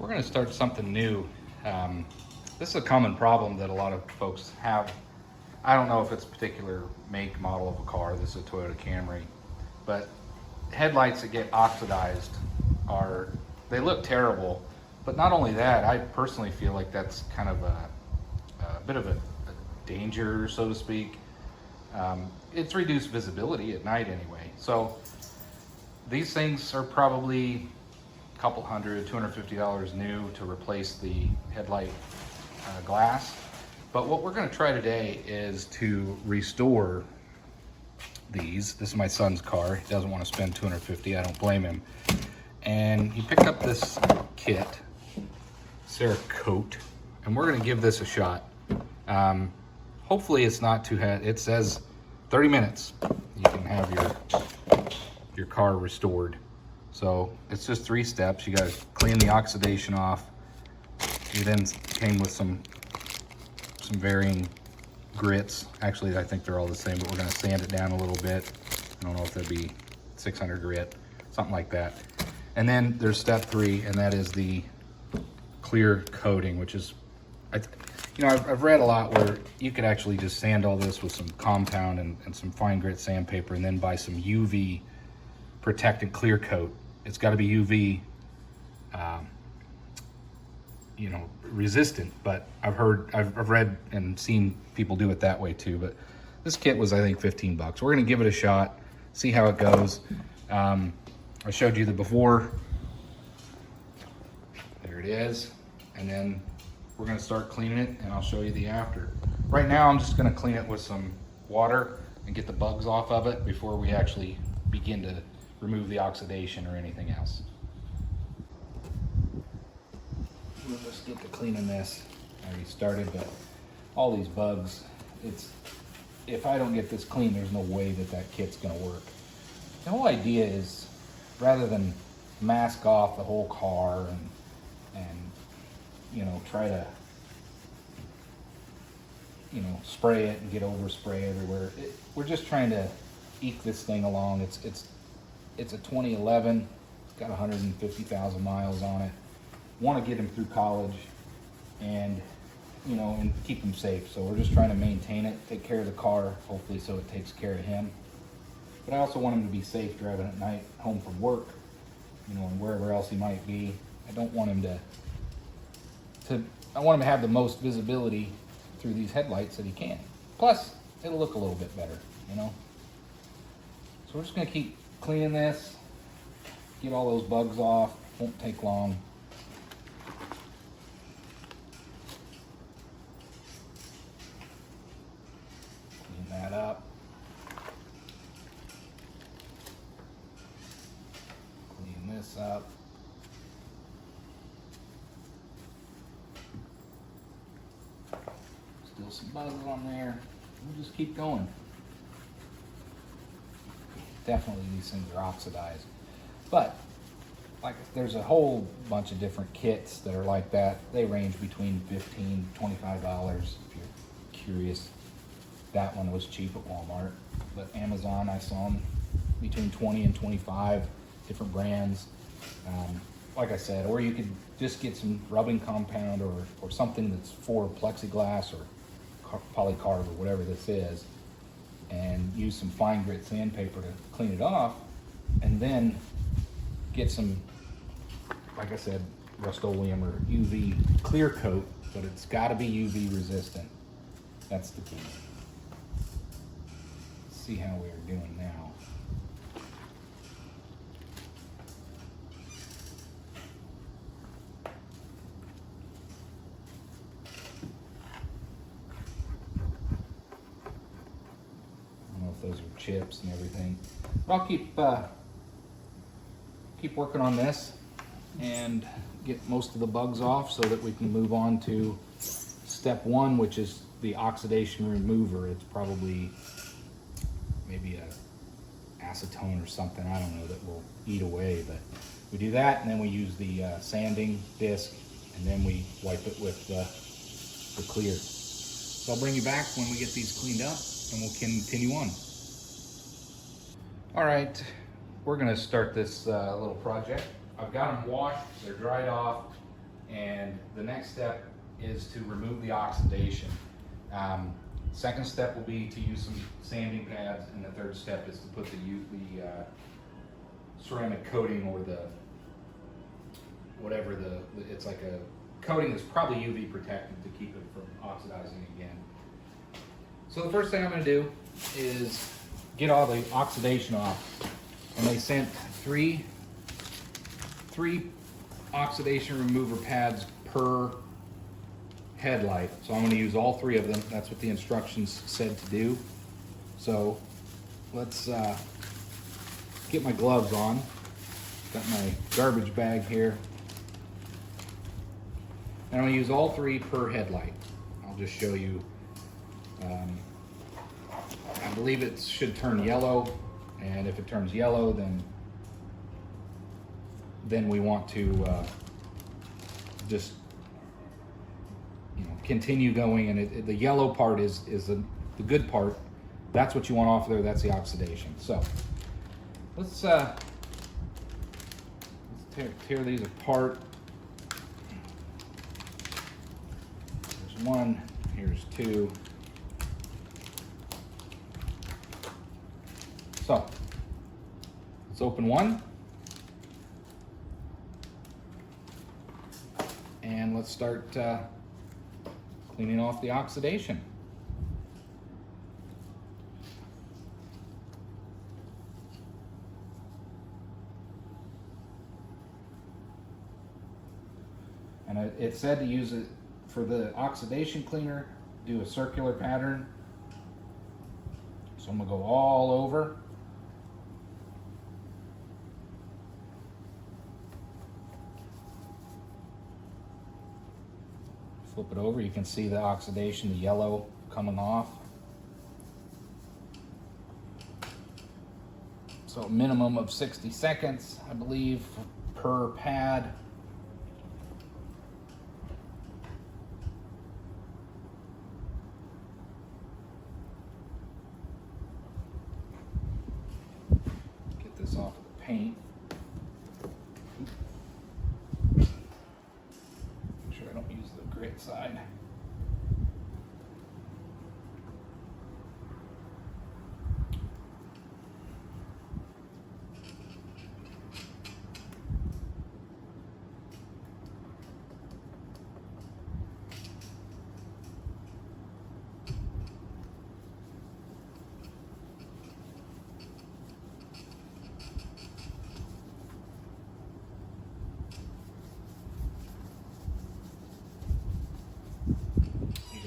we're going to start something new. This is a common problem that a lot of folks have. I don't know if it's a particular make, model of a car. This is a Toyota Camry. But headlights that get oxidized they look terrible. But not only that, I personally feel like that's kind of a bit of a danger, so to speak. It's reduced visibility at night anyway. So these things are probably a couple hundred, $250 new to replace the headlight glass. But what we're going to try today is to restore these. This is my son's car. He doesn't want to spend $250. I don't blame him. And he picked up this kit, Cerakote, and we're going to give this a shot. Hopefully it's not too hard. It says 30 minutes you can have your car restored. So it's just 3 steps. You got to clean the oxidation off. You then came with some varying grits. Actually, I think they're all the same, but we're going to sand it down a little bit. I don't know if that'd be 600 grit, something like that. And then there's step 3, and that is the clear coating, which is, I've read a lot where you could actually just sand all this with some compound and some fine grit sandpaper, and then buy some UV protectant clear coat. It's got to be UV resistant, but I've read and seen people do it that way too. But this kit was, I think, 15 bucks. We're gonna give it a shot, see how it goes. I showed you the before. There it is. And then we're gonna start cleaning it, and I'll show you the after. Right now, I'm just gonna clean it with some water and get the bugs off of it before we actually begin to remove the oxidation or anything else. We'll just get to cleaning this. I already started, but all these bugs, if I don't get this clean, there's no way that kit's gonna work. The whole idea is, rather than mask off the whole car and try to spray it and get overspray everywhere, we're just trying to eke this thing along. It's a 2011. It's got 150,000 miles on it. Want to get him through college and keep him safe. So we're just trying to maintain it, take care of the car, hopefully so it takes care of him. But I also want him to be safe driving at night home from work, and wherever else he might be. I don't want him I want him to have the most visibility through these headlights that he can. Plus, it'll look a little bit better, So we're just gonna keep cleaning this, get all those bugs off. Won't take long. Clean that up. Clean this up. Still some bugs on there. We'll just keep going. Definitely these things are oxidized. But there's a whole bunch of different kits that are like that. They range between $15, $25 if you're curious. That one was cheap at Walmart, but Amazon, I saw them between 20 and 25, different brands. Like I said, or you could just get some rubbing compound or something that's for plexiglass or polycarb or whatever this is, and use some fine grit sandpaper to clean it off, and then get some, like I said, Rust-Oleum or UV clear coat, but it's got to be UV resistant. That's the key. Let's see how we are doing now. Those are chips and everything. But I'll keep working on this and get most of the bugs off so that we can move on to step 1, which is the oxidation remover. It's probably maybe a acetone or something, I don't know, that will eat away. But we do that, and then we use the sanding disc, and then we wipe it with the clear. So I'll bring you back when we get these cleaned up, and we'll continue on. All right, we're gonna start this little project. I've got them washed, they're dried off. And the next step is to remove the oxidation. Second step will be to use some sanding pads, and the third step is to put the ceramic coating, or it's like a coating that's probably UV protected to keep it from oxidizing again. So the first thing I'm going to do is get all the oxidation off. And they sent three oxidation remover pads per headlight. So I'm going to use all 3 of them. That's what the instructions said to do. So let's get my gloves on. Got my garbage bag here. And I'm going to use all 3 per headlight. I'll just show you. I believe it should turn yellow, and if it turns yellow, then we want to just continue going. And the yellow part is the good part. That's what you want off there. That's the oxidation. So let's tear these apart. There's 1. Here's 2. So let's open 1, and let's start cleaning off the oxidation. And it said to use it for the oxidation cleaner, do a circular pattern. So I'm gonna go all over. Flip it over, you can see the oxidation, the yellow coming off. So a minimum of 60 seconds, I believe, per pad. Get this off of the paint. Grit side.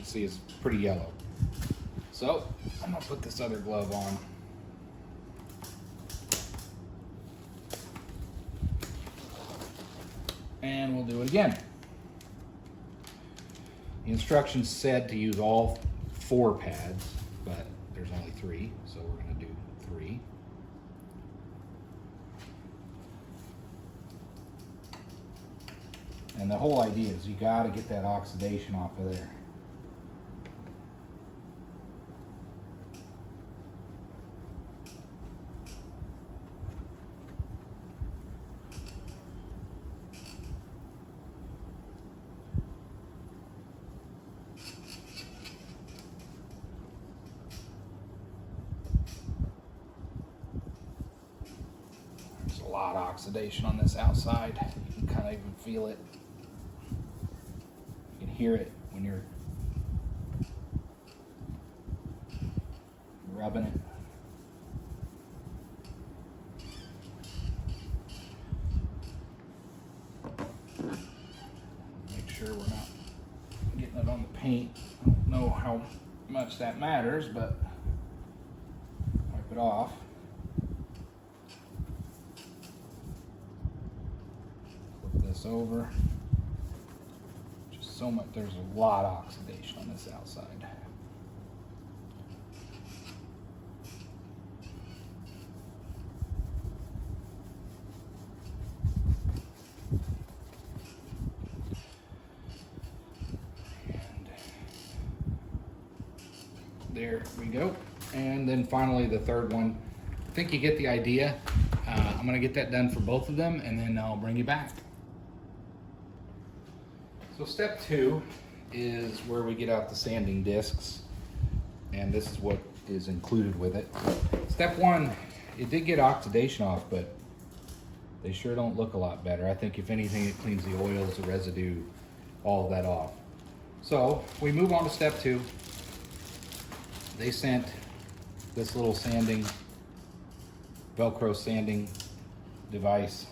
See, it's pretty yellow. So I'm gonna put this other glove on. And we'll do it again. The instructions said to use all 4 pads, but there's only 3, so we're gonna do 3. And the whole idea is you gotta get that oxidation off of there. There's a lot of oxidation on this outside. You can kind of even feel it. You can hear it when you're rubbing it. Make sure we're not getting it on the paint. I don't know how much that matters, but wipe it off. Flip this over. Just so much, there's a lot of oxidation on this outside. There we go. And then finally the third one. I think you get the idea. I'm gonna get that done for both of them and then I'll bring you back. So step 2 is where we get out the sanding discs, and this is what is included with it. Step 1, it did get oxidation off, but they sure don't look a lot better. I think if anything, it cleans the oils, the residue, all of that off. So we move on to step 2. They sent this little sanding, Velcro sanding device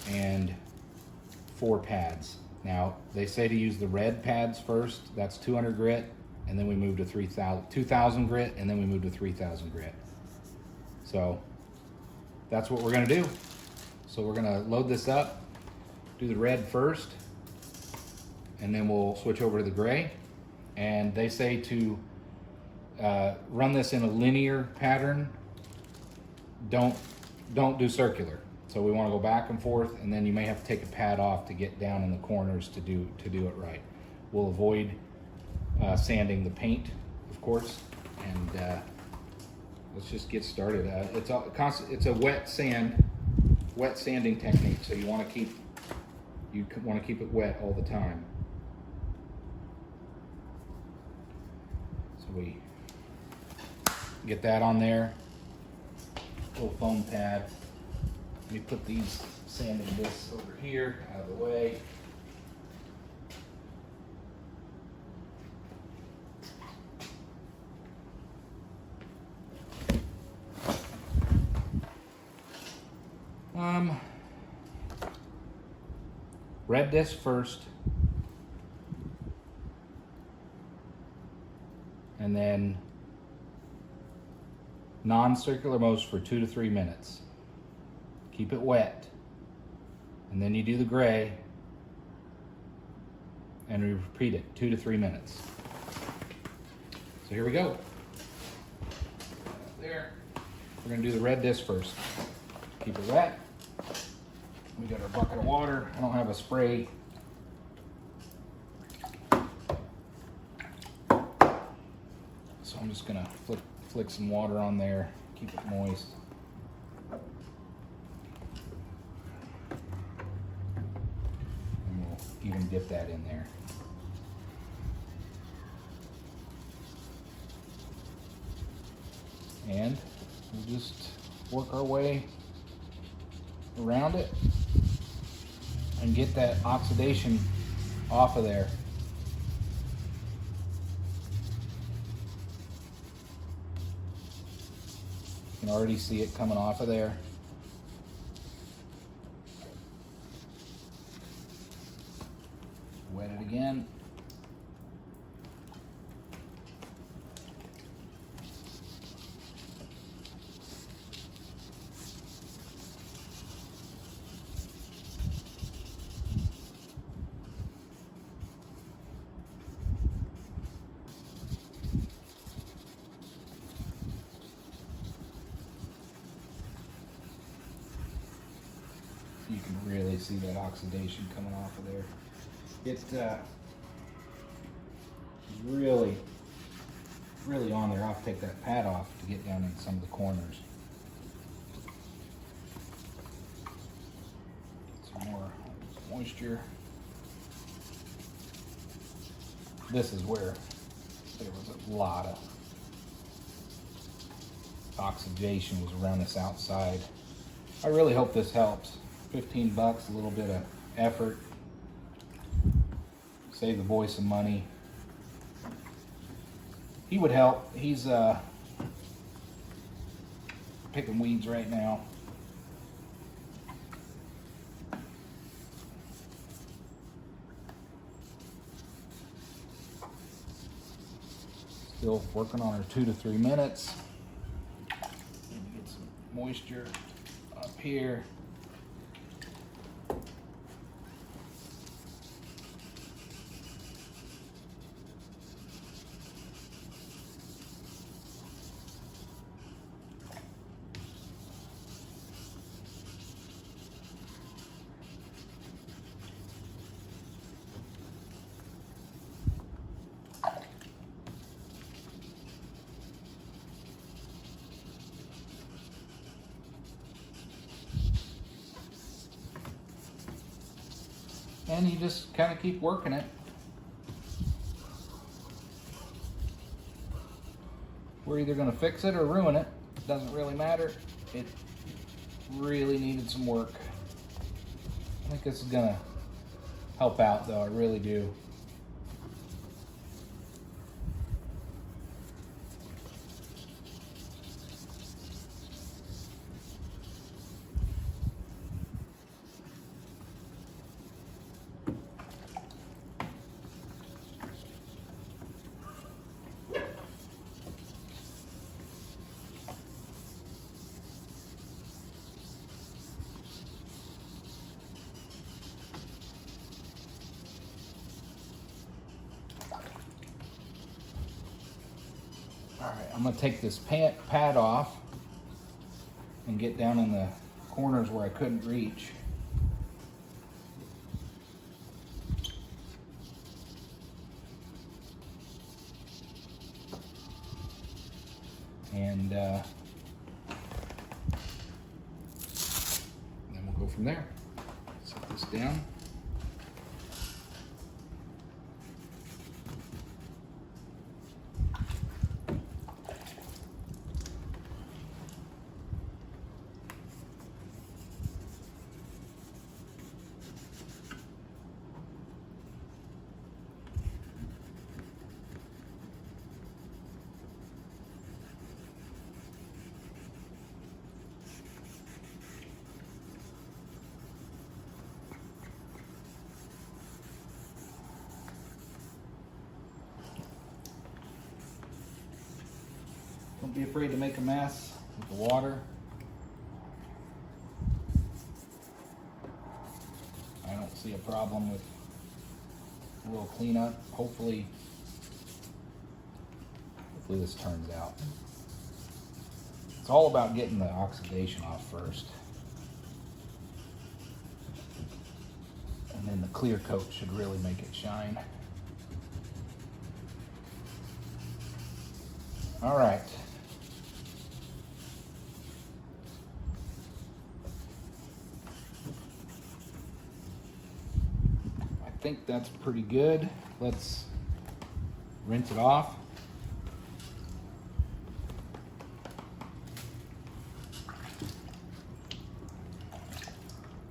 and 4 pads. Now, they say to use the red pads first. That's 200 grit, and then we move to 2000 grit, and then we move to 3000 grit. So that's what we're gonna do. So we're gonna load this up, do the red first, and then we'll switch over to the gray. And they say to run this in a linear pattern. Don't do circular. So we want to go back and forth, and then you may have to take a pad off to get down in the corners to do it right. We'll avoid sanding the paint, of course, and let's just get started. It's a wet sanding technique, so you want to keep it wet all the time. So we get that on there, little foam pad. Let me put these sanding discs over here out of the way. Red disc first, and then non-circular motion for 2 to 3 minutes. Keep it wet, and then you do the gray, and we repeat it 2 to 3 minutes. So here we go. There. We're gonna do the red disc first. Keep it wet. We got our bucket of water. I don't have a spray. So I'm just gonna flick some water on there, keep it moist. And we'll even dip that in there. And we'll just work our way around it and get that oxidation off of there. You can already see it coming off of there. Wet it again. You can really see that oxidation coming off of there. It's really on there. I'll have to take that pad off to get down in some of the corners. Some more moisture. This is where there was a lot of oxidation was around this outside. I really hope this helps. 15 bucks, a little bit of effort. Save the boy some money. He would help. He's picking weeds right now. Still working on our 2 to 3 minutes. Need to get some moisture up here. and you just kind of keep working it. We're either going to fix it or ruin it. It doesn't really matter. It really needed some work. I think this is going to help out though, I really do. All right, I'm gonna take this pad off and get down in the corners where I couldn't reach. And then we'll go from there. Set this down. Don't be afraid to make a mess with the water. I don't see a problem with a little cleanup. Hopefully this turns out. It's all about getting the oxidation off first. And then the clear coat should really make it shine. All right. I think that's pretty good. Let's rinse it off.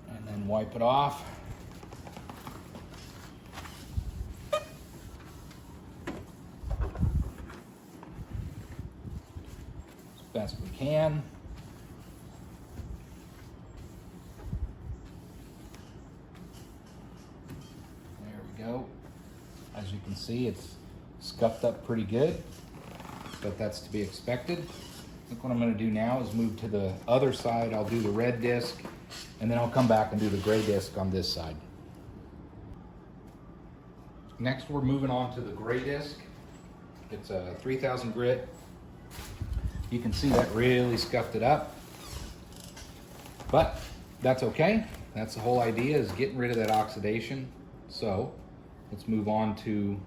And then wipe it off. Best we can. There we go. As you can see, it's scuffed up pretty good, but that's to be expected. I think what I'm going to do now is move to the other side. I'll do the red disc, and then I'll come back and do the gray disc on this side. Next, we're moving on to the gray disc. It's a 3000 grit. You can see that really scuffed it up, but that's okay. That's the whole idea, is getting rid of that oxidation. So let's move on to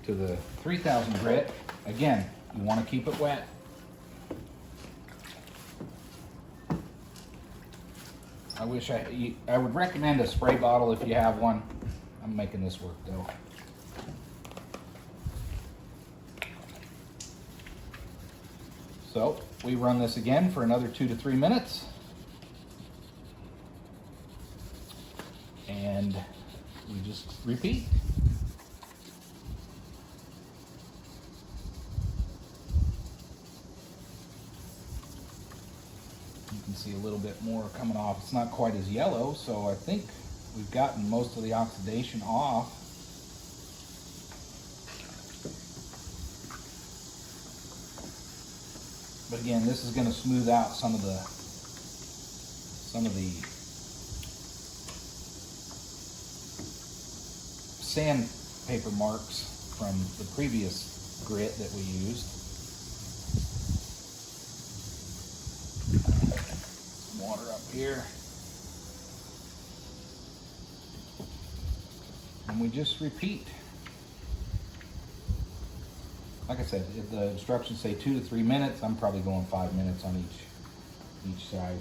the 3000 grit. Again, you want to keep it wet. I would recommend a spray bottle if you have one. I'm making this work though. So we run this again for another 2 to 3 minutes. And we just repeat. You can see a little bit more coming off. It's not quite as yellow, so I think we've gotten most of the oxidation off. But again, this is going to smooth out some of the sandpaper marks from the previous grit that we used. Some water up here. And we just repeat. Like I said, if the instructions say 2 to 3 minutes, I'm probably going 5 minutes on each side.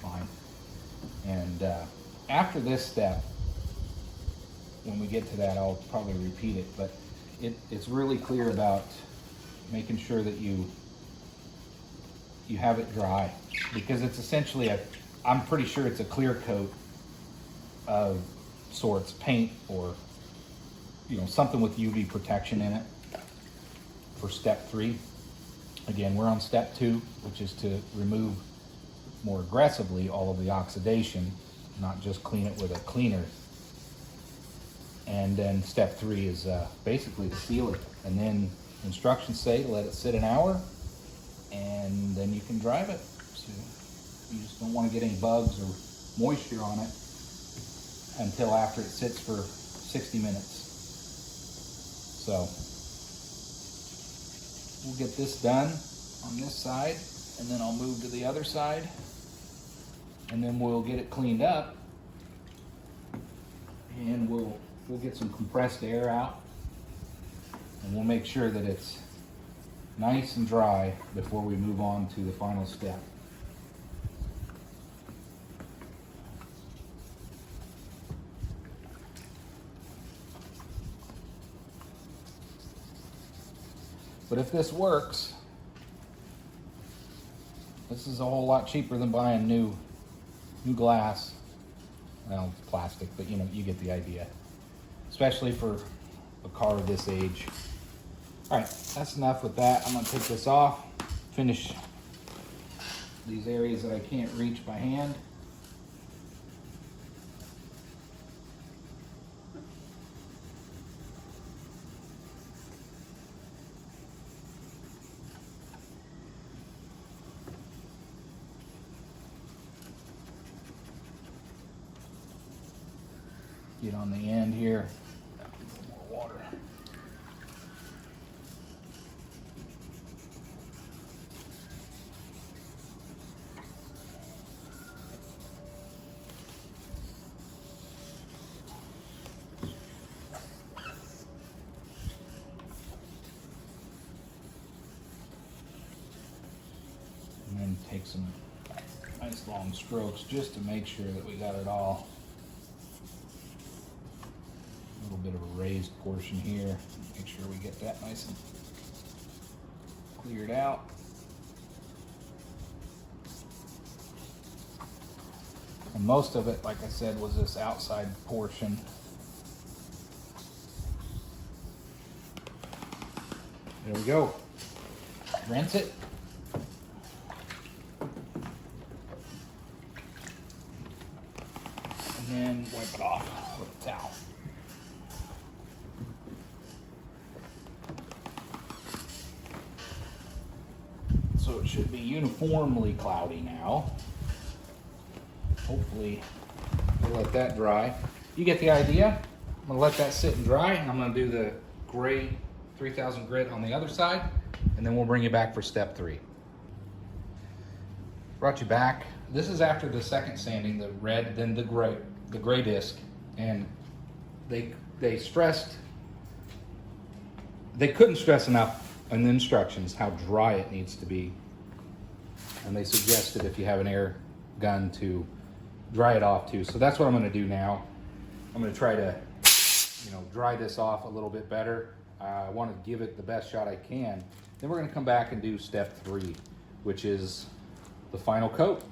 fine. And after this step, when we get to that, I'll probably repeat it, but it's really clear about making sure that you have it dry, because it's essentially I'm pretty sure it's a clear coat of sorts, paint or something with UV protection in it for step 3. Again, we're on step 2, which is to remove more aggressively all of the oxidation, not just clean it with a cleaner. And then step 3 is basically to seal it. And then instructions say to let it sit an hour, and then you can drive it. So you just don't want to get any bugs or moisture on it until after it sits for 60 minutes. So we'll get this done on this side, and then I'll move to the other side, and then we'll get it cleaned up, and we'll get some compressed air out, and we'll make sure that it's nice and dry before we move on to the final step. But if this works, this is a whole lot cheaper than buying new glass. Well, it's plastic, but you get the idea. Especially for a car of this age. All right, that's enough with that. I'm gonna take this off, finish these areas that I can't reach by hand. Get on the end here. More water. And then take some nice long strokes just to make sure that we got it all. A little bit of a raised portion here. Make sure we get that nice and cleared out. And most of it, like I said, was this outside portion. There we go. Rinse it. And then wipe it off with a towel. So it should be uniformly cloudy now. Hopefully we'll let that dry. You get the idea. I'm gonna let that sit and dry, and I'm gonna do the gray 3000 grit on the other side, and then we'll bring you back for step 3. Brought you back. This is after the second sanding, the red, then the gray disc, and they couldn't stress enough in the instructions how dry it needs to be. And they suggested if you have an air gun to dry it off too. So that's what I'm gonna do now. I'm gonna try to, dry this off a little bit better. I wanna give it the best shot I can. Then we're gonna come back and do step 3, which is the final coat.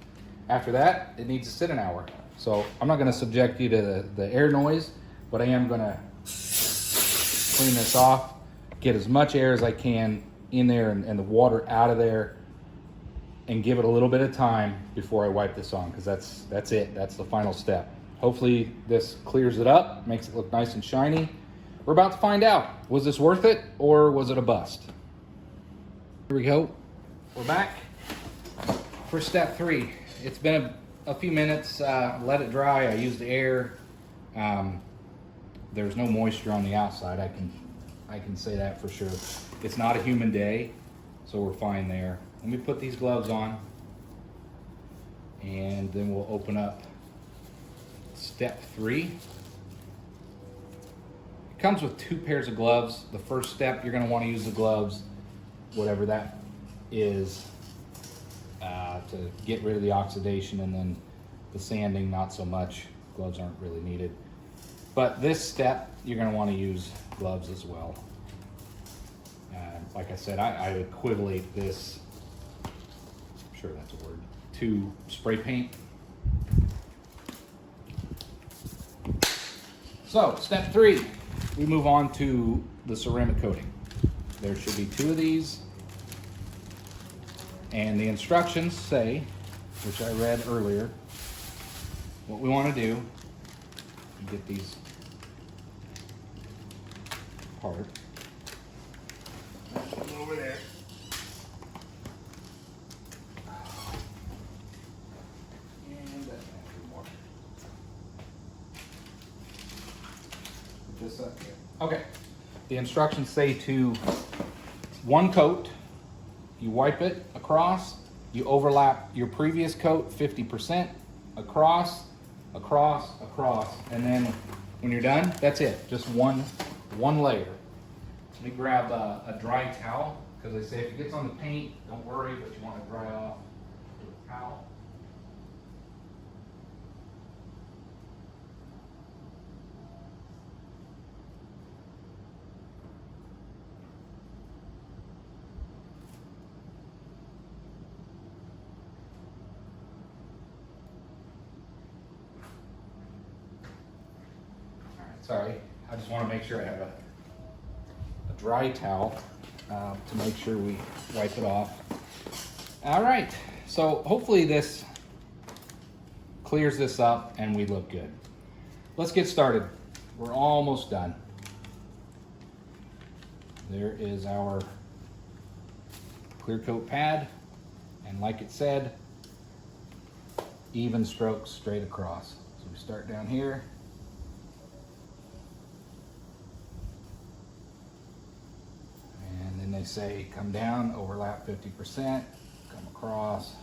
After that, it needs to sit an hour. So I'm not gonna subject you to the air noise, but I am gonna clean this off, get as much air as I can in there and the water out of there, and give it a little bit of time before I wipe this on, because that's it. That's the final step. Hopefully this clears it up, makes it look nice and shiny. We're about to find out. Was this worth it, or was it a bust? Here we go. We're back for step 3. It's been a few minutes. Let it dry. I used air. There's no moisture on the outside. I can say that for sure. It's not a humid day, so we're fine there. Let me put these gloves on, and then we'll open up step 3. It comes with 2 pairs of gloves. The first step, you're gonna wanna use the gloves, whatever that is. to get rid of the oxidation, and then the sanding, not so much. Gloves aren't really needed. But this step, you're going to want to use gloves as well. Like I said, I equivalent this, I'm sure that's a word, to spray paint. So, step 3, we move on to the ceramic coating. There should be 2 of these. And the instructions say, which I read earlier, what we want to do, get these apart. Over there. And that more. Just up here. Okay. The instructions say to 1 coat, you wipe it across, you overlap your previous coat 50%, across, and then when you're done, that's it. Just one layer. Let me grab a dry towel, because they say if it gets on the paint, don't worry, but you want to dry off with a towel. Sorry, I just want to make sure I have a dry towel to make sure we wipe it off. All right, so hopefully this clears this up and we look good. Let's get started. We're almost done. There is our clear coat pad, and like it said, even strokes straight across. So we start down here. They say come down, overlap 50%, come across.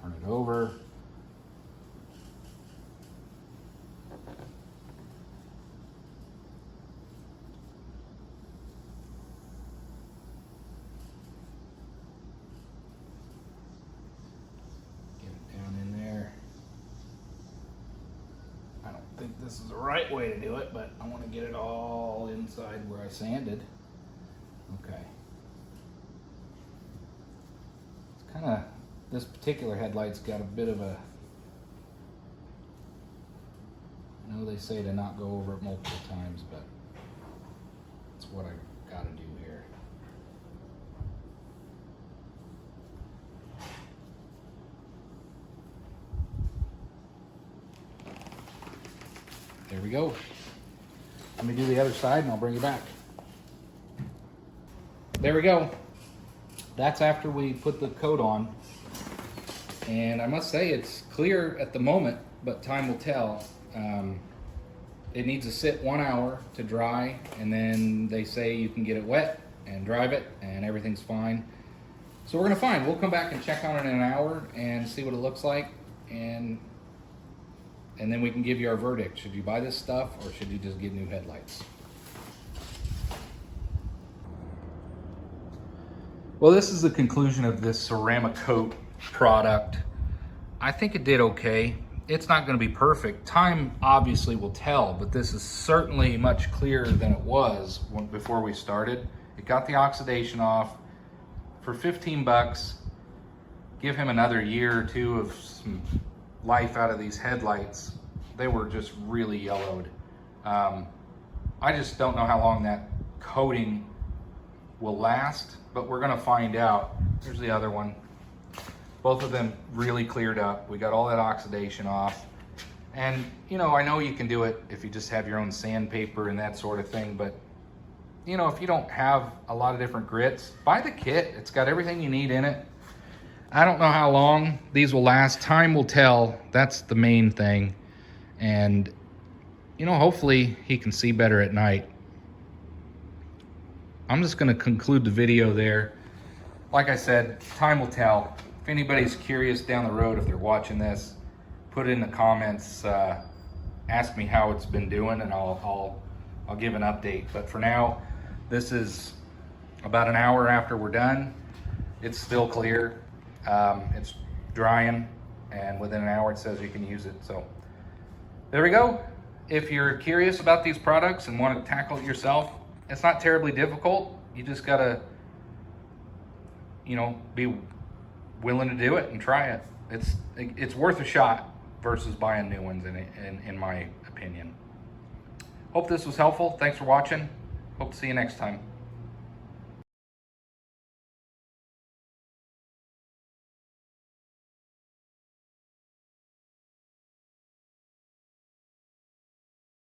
Turn it over. I think this is the right way to do it, but I want to get it all inside where I sanded. Okay. It's kind of, this particular headlight's got a bit of a, I know they say to not go over it multiple times, but it's what I got to do here. There we go. Let me do the other side and I'll bring you back. There we go. That's after we put the coat on. And I must say it's clear at the moment, but time will tell. It needs to sit 1 hour to dry, and then they say you can get it wet and drive it and everything's fine. So we're gonna find. We'll come back and check on it in an hour and see what it looks like, and then we can give you our verdict. Should you buy this stuff or should you just get new headlights? Well, this is the conclusion of this Cerakote product. I think it did okay. It's not going to be perfect. Time obviously will tell, but this is certainly much clearer than it was before we started. It got the oxidation off. For 15 bucks, give him another year or two of some life out of these headlights. They were just really yellowed. I just don't know how long that coating will last, but we're gonna find out. Here's the other one. Both of them really cleared up. We got all that oxidation off. And you know, I know you can do it if you just have your own sandpaper and that sort of thing, but you know, if you don't have a lot of different grits, buy the kit. It's got everything you need in it. I don't know how long these will last. Time will tell. That's the main thing. And you know, hopefully he can see better at night. I'm just gonna conclude the video there. Like I said, time will tell. if anybody's curious down the road, if they're watching this, put it in the comments, ask me how it's been doing, and I'll give an update. But for now, this is about an hour after we're done. It's still clear. It's drying, and within an hour it says you can use it. So there we go. If you're curious about these products and want to tackle it yourself, it's not terribly difficult. You just gotta, be willing to do it and try it. It's worth a shot versus buying new ones, in my opinion. Hope this was helpful. Thanks for watching. Hope to see you next time.